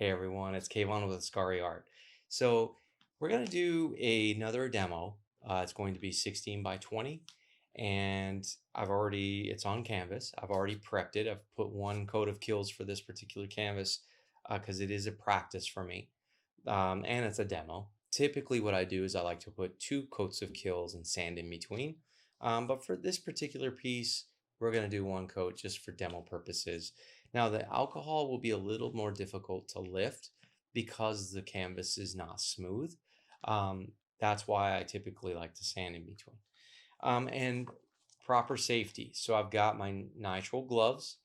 Hey everyone, it's Kayvon with Ascari Art. So we're going to do another demo. It's going to be 16 by 20 and it's on canvas. I've already prepped it. I've put one coat of kills for this particular canvas because it is a practice for me and it's a demo. Typically what I do is I like to put two coats of kills and sand in between. But for this particular piece, we're going to do one coat just for demo purposes. Now the alcohol will be a little more difficult to lift because the canvas is not smooth. That's why I typically like to sand in between. And proper safety. So I've got my nitrile gloves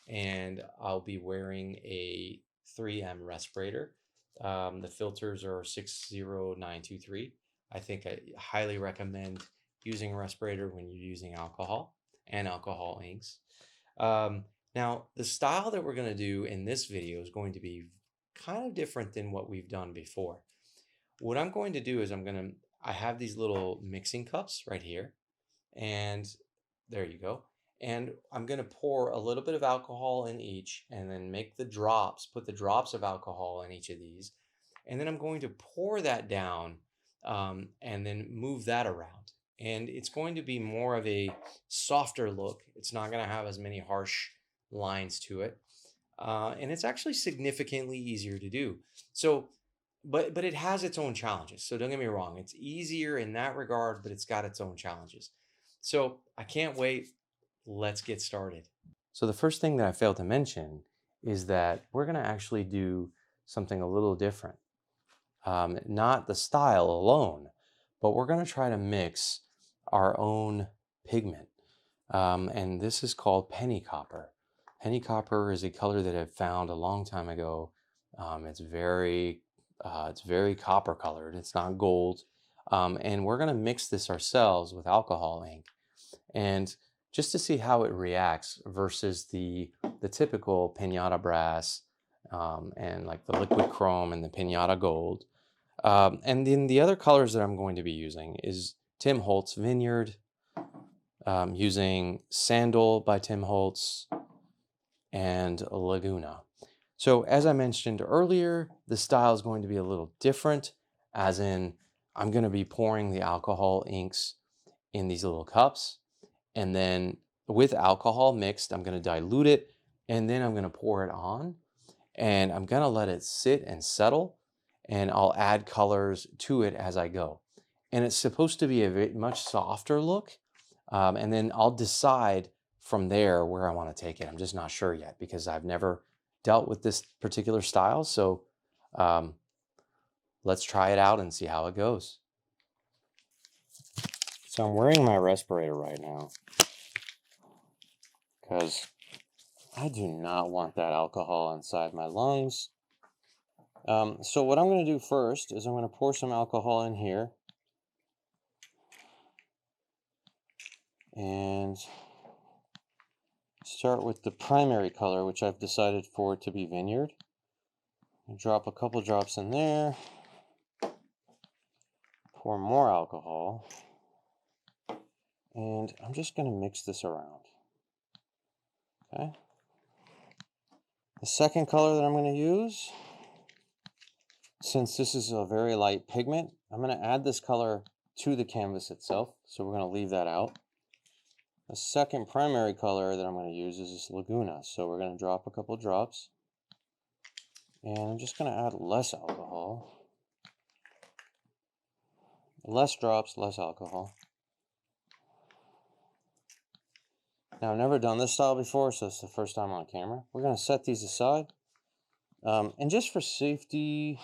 and I'll be wearing a 3M respirator. The filters are 60923. I think I highly recommend using a respirator when you're using alcohol and alcohol inks. Now, the style that we're going to do in this video is going to be kind of different than what we've done before. What I'm going to do is I have these little mixing cups right here, and there you go. And I'm going to pour a little bit of alcohol in each and then put the drops of alcohol in each of these. And then I'm going to pour that down and then move that around. And it's going to be more of a softer look. It's not going to have as many harsh lines to it. And it's actually significantly easier to do. So, but it has its own challenges. So don't get me wrong. It's easier in that regard, but it's got its own challenges. So I can't wait. Let's get started. So the first thing that I failed to mention is that we're going to actually do something a little different. Not the style alone, but we're going to try to mix our own pigment. And this is called penny copper. Penny copper is a color that I found a long time ago. It's very copper colored. It's not gold. And we're going to mix this ourselves with alcohol ink. And just to see how it reacts versus the typical pinata brass and like the liquid chrome and the pinata gold. And then the other colors that I'm going to be using is Tim Holtz Vineyard, using Sandal by Tim Holtz, and Laguna. So as I mentioned earlier, the style is going to be a little different, as in I'm going to be pouring the alcohol inks in these little cups, and then with alcohol mixed, I'm going to dilute it, and then I'm going to pour it on, and I'm going to let it sit and settle, and I'll add colors to it as I go. And it's supposed to be a much softer look, and then I'll decide from there where I want to take it. I'm just not sure yet because I've never dealt with this particular style. So let's try it out and see how it goes. So I'm wearing my respirator right now because I do not want that alcohol inside my lungs. So what I'm going to do first is I'm going to pour some alcohol in here. And start with the primary color, which I've decided for it to be Vineyard. Drop a couple drops in there. Pour more alcohol. And I'm just going to mix this around. Okay. The second color that I'm going to use, since this is a very light pigment, I'm going to add this color to the canvas itself. So we're going to leave that out. The second primary color that I'm going to use is this Laguna. So we're going to drop a couple drops. And I'm just going to add less alcohol. Less drops, less alcohol. Now, I've never done this style before, so it's the first time on camera. We're going to set these aside. And just for safety,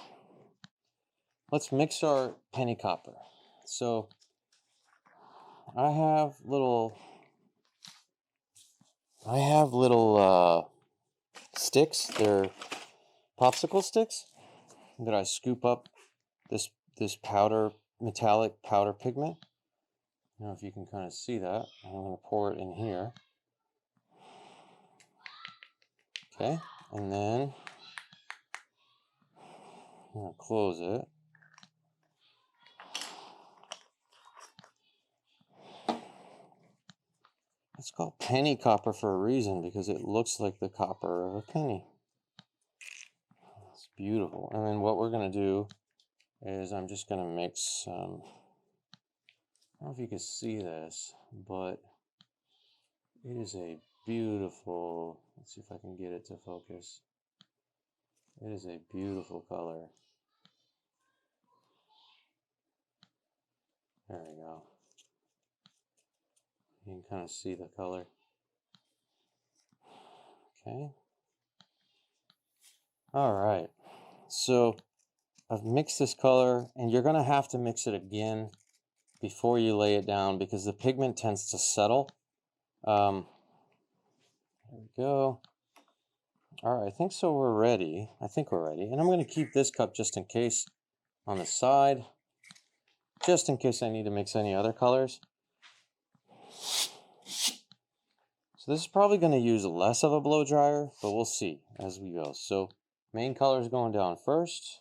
let's mix our penny copper. So I have little sticks. They're popsicle sticks that I scoop up this metallic powder pigment. I don't know if you can kind of see that. I'm going to pour it in here. Okay, and then I'm going to close it. It's called penny copper for a reason, because it looks like the copper of a penny. It's beautiful. And then what we're going to do is I'm just going to mix I don't know if you can see this, but it is a beautiful, let's see if I can get it to focus. It is a beautiful color. There we go. You can kind of see the color. Okay. All right. So I've mixed this color, and you're going to have to mix it again before you lay it down because the pigment tends to settle. There we go. All right, I think so. We're ready. I think we're ready. And I'm going to keep this cup just in case on the side, just in case I need to mix any other colors. So this is probably going to use less of a blow dryer, but we'll see as we go. So main color is going down first.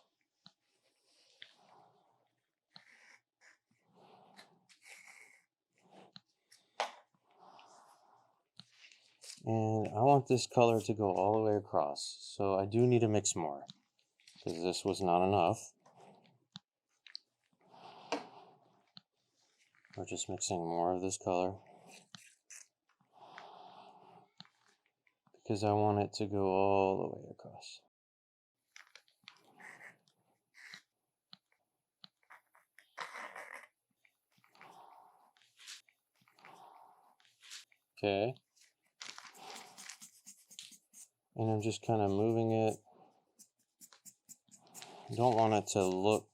And I want this color to go all the way across. So I do need to mix more because this was not enough. We're just mixing more of this color because I want it to go all the way across. Okay. And I'm just kind of moving it. I don't want it to look.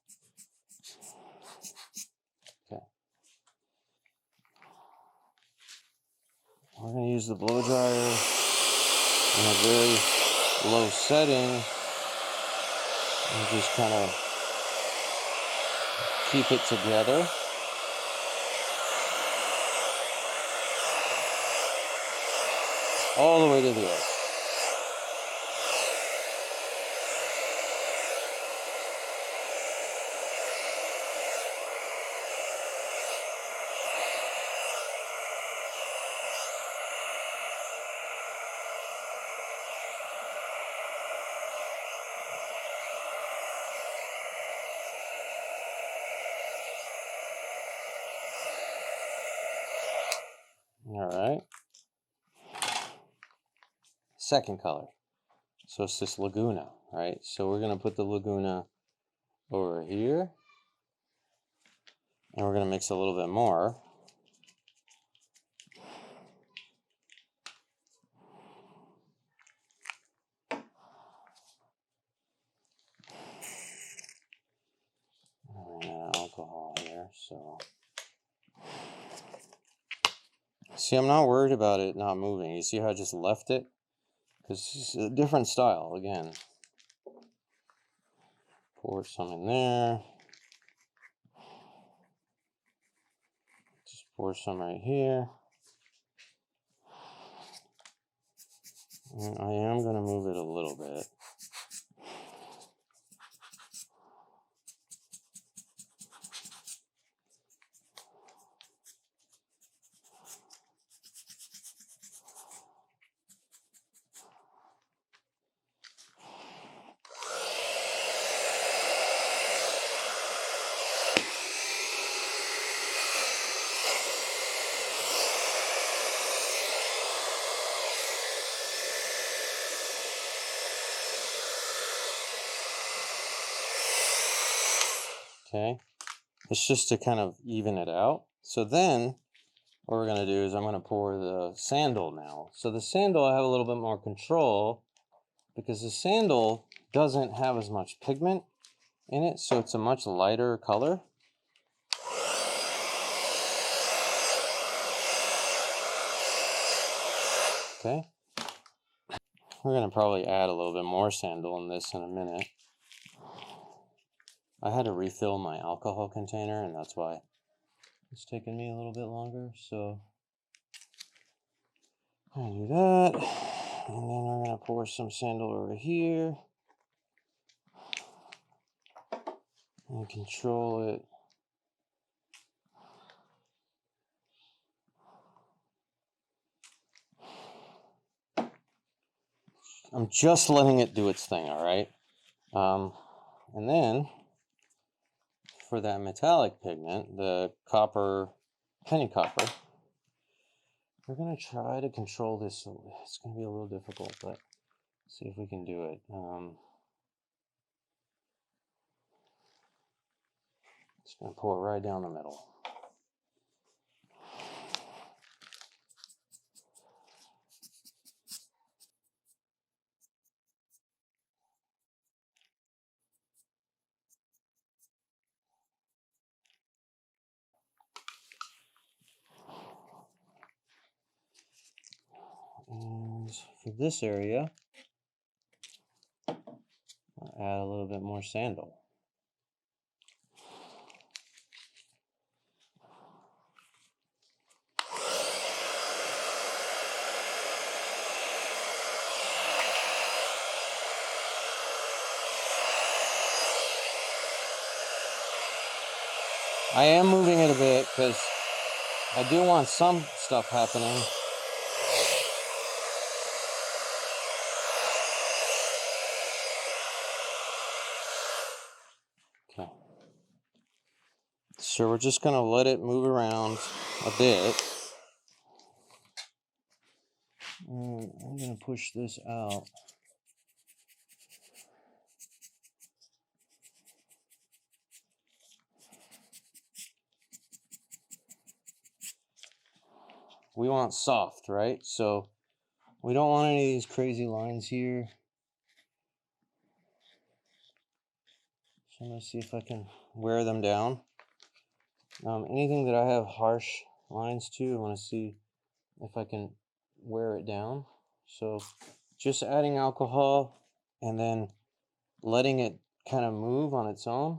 Okay. We're going to use the blow dryer in a very low setting and just kind of keep it together. All the way to the edge. All right. Second color. So it's this Laguna, right? So we're going to put the Laguna over here. And we're going to mix a little bit more. Alcohol here, so. See, I'm not worried about it not moving. You see how I just left it? Because it's a different style, again. Pour some in there. Just pour some right here. And I am going to move it a little bit. Okay, it's just to kind of even it out. So then what we're going to do is I'm going to pour the sandal now. So the sandal I have a little bit more control because the sandal doesn't have as much pigment in it, so it's a much lighter color. Okay, we're going to probably add a little bit more sandal in this in a minute. I had to refill my alcohol container, and that's why it's taking me a little bit longer. So I'm going to do that, and then we're going to pour some sandal over here and control it. I'm just letting it do its thing, all right? And then for that metallic pigment, the copper, penny copper, we're going to try to control this. It's going to be a little difficult, but see if we can do it. Just going to pour it right down the middle. And for this area, I'll add a little bit more sandal. I am moving it a bit because I do want some stuff happening. Okay. So we're just going to let it move around a bit. And I'm going to push this out. We want soft, right? So we don't want any of these crazy lines here. So I'm going to see if I can wear them down. Anything that I have harsh lines to, I want to see if I can wear it down. So just adding alcohol and then letting it kind of move on its own.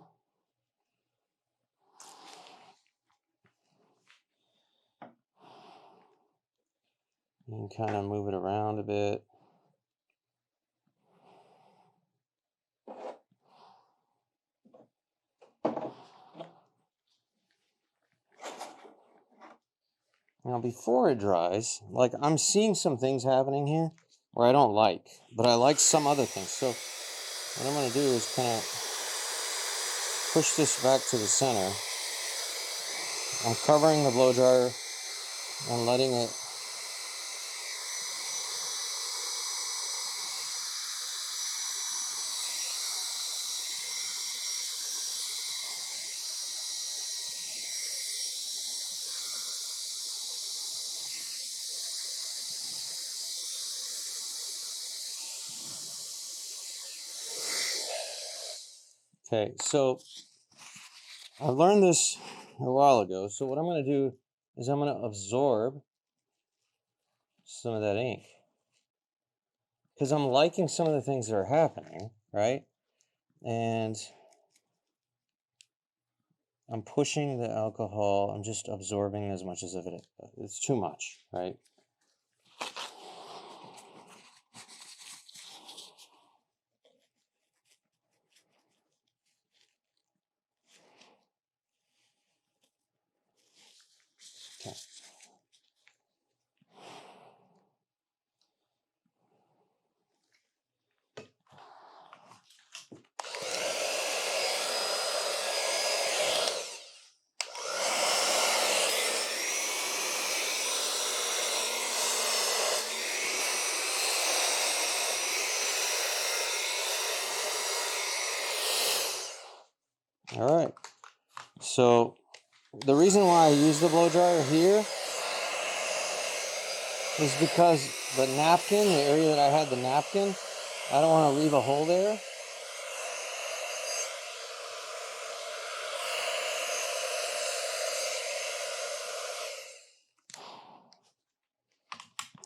And kind of move it around a bit. Now before it dries, like I'm seeing some things happening here where I don't like, but I like some other things. So what I'm going to do is kind of push this back to the center. I'm covering the blow dryer and letting it Okay, so I learned this a while ago. So what I'm going to do is I'm going to absorb some of that ink because I'm liking some of the things that are happening, right? And I'm pushing the alcohol. I'm just absorbing as much as of it. It's too much, right? Okay. All right. So the reason why I use the blow dryer here is because the napkin, the area that I had the napkin, I don't want to leave a hole there.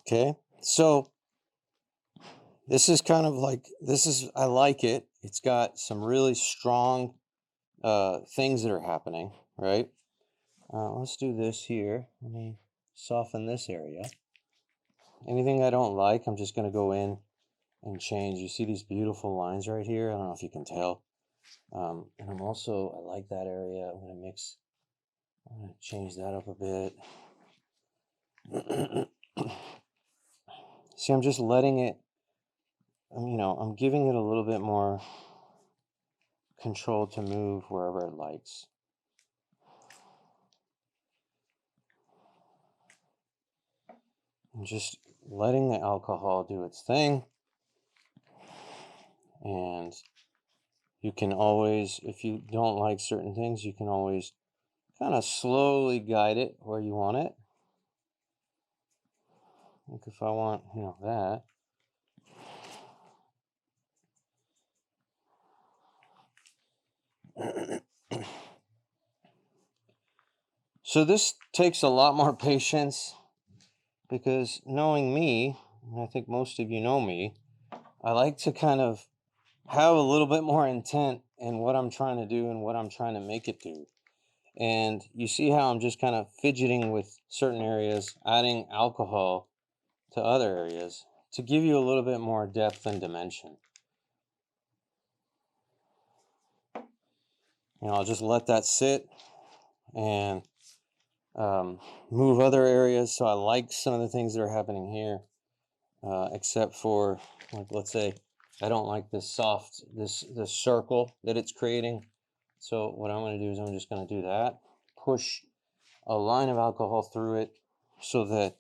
Okay, so this is kind of like, I like it. It's got some really strong things that are happening, right? Let's do this here. Let me soften this area. Anything I don't like, I'm just going to go in and change. You see these beautiful lines right here? I don't know if you can tell. And I like that area. I'm going to change that up a bit. See, I'm just letting it, I'm giving it a little bit more control to move wherever it likes. And just letting the alcohol do its thing. And you can always, if you don't like certain things, you can always kind of slowly guide it where you want it. Like if I want, that. So this takes a lot more patience because knowing me, and I think most of you know me, I like to kind of have a little bit more intent in what I'm trying to do and what I'm trying to make it do. And you see how I'm just kind of fidgeting with certain areas, adding alcohol to other areas to give you a little bit more depth and dimension. I'll just let that sit and move other areas. So I like some of the things that are happening here, except for, like, let's say I don't like this this circle that it's creating. So what I'm going to do is I'm just going to do that, push a line of alcohol through it so that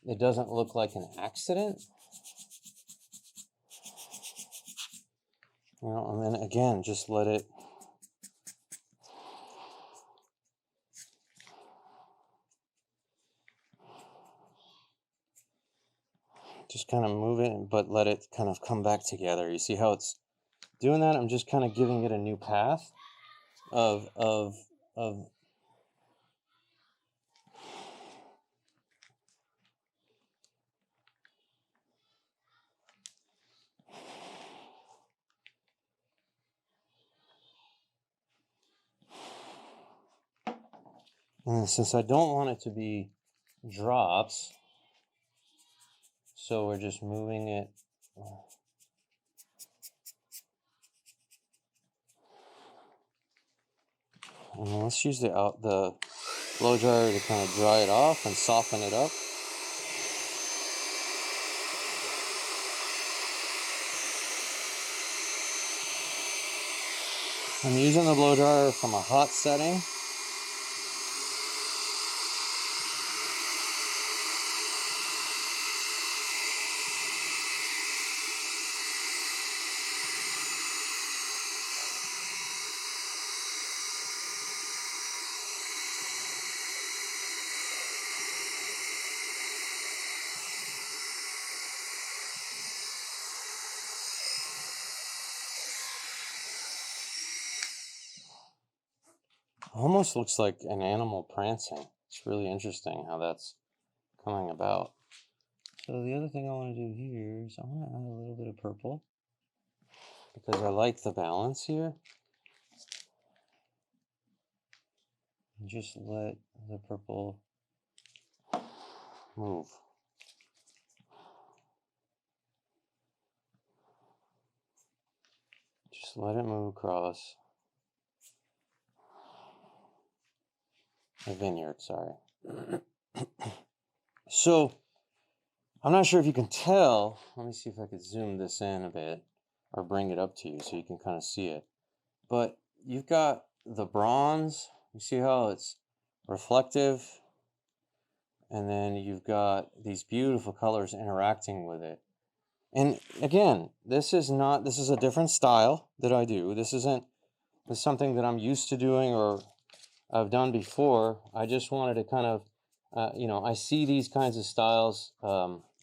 it doesn't look like an accident. And then again, just let it just kind of move it, but let it kind of come back together. You see how it's doing that? I'm just kind of giving it a new path of and since I don't want it to be drops, so we're just moving it. And let's use the blow dryer to kind of dry it off and soften it up. I'm using the blow dryer from a hot setting. Almost looks like an animal prancing. It's really interesting how that's coming about. So the other thing I want to do here is I want to add a little bit of purple because I like the balance here. And just let the purple move. Just let it move across the vineyard, sorry. So I'm not sure if you can tell. Let me see if I could zoom this in a bit or bring it up to you so you can kind of see it. But you've got the bronze. You see how it's reflective? And then you've got these beautiful colors interacting with it. And again, this is a different style that I do. This is something that I'm used to doing or I've done before. I just wanted to kind of, I see these kinds of styles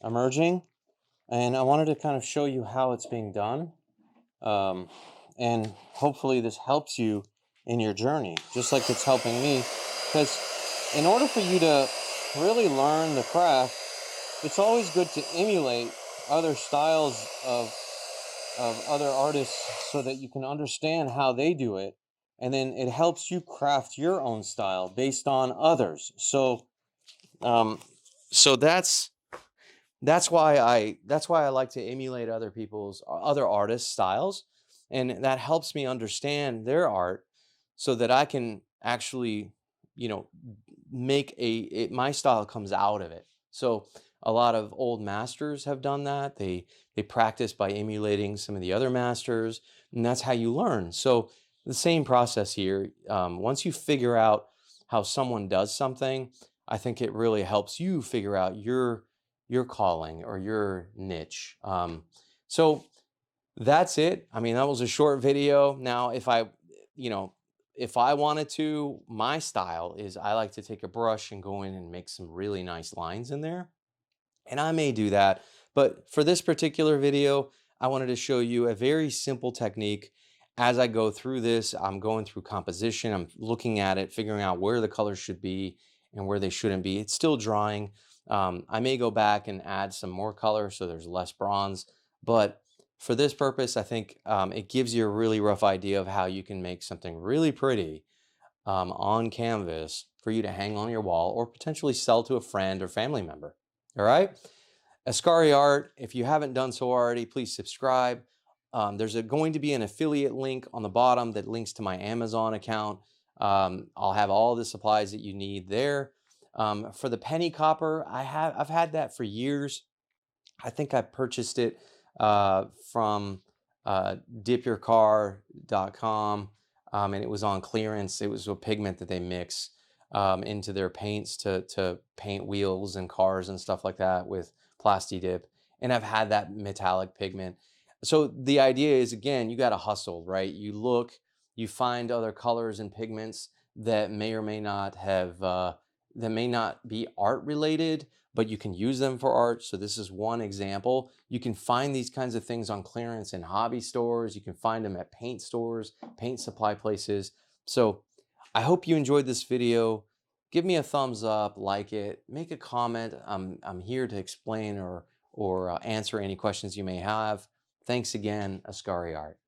emerging, and I wanted to kind of show you how it's being done. And hopefully this helps you in your journey, just like it's helping me. Because in order for you to really learn the craft, it's always good to emulate other styles of other artists so that you can understand how they do it. And then it helps you craft your own style based on others. Um, so that's why I like to emulate other people's other artists' styles, and that helps me understand their art so that I can actually, you know, make my style comes out of it. So a lot of old masters have done that. They practice by emulating some of the other masters, and that's how you learn. So the same process here. Once you figure out how someone does something, I think it really helps you figure out your calling or your niche. So that's it. I mean, that was a short video. Now, you know, if I wanted to, my style is I like to take a brush and go in and make some really nice lines in there. And I may do that. But for this particular video, I wanted to show you a very simple technique. As I go through this, I'm going through composition. I'm looking at it, figuring out where the colors should be and where they shouldn't be. It's still drying. I may go back and add some more color so there's less bronze. But for this purpose, I think it gives you a really rough idea of how you can make something really pretty on canvas for you to hang on your wall or potentially sell to a friend or family member. All right. Ascari Art, if you haven't done so already, please subscribe. Going to be an affiliate link on the bottom that links to my Amazon account. I'll have all the supplies that you need there. For the penny copper, I've had that for years. I think I purchased it from dipyourcar.com, and it was on clearance. It was a pigment that they mix into their paints to paint wheels and cars and stuff like that with Plasti Dip. And I've had that metallic pigment. So the idea is, again, you got to hustle, right? You look, you find other colors and pigments that may or may not that may not be art related, but you can use them for art. So this is one example. You can find these kinds of things on clearance in hobby stores. You can find them at paint stores, paint supply places. So I hope you enjoyed this video. Give me a thumbs up, like it, make a comment. I'm here to explain or answer any questions you may have. Thanks again, Ascari Art.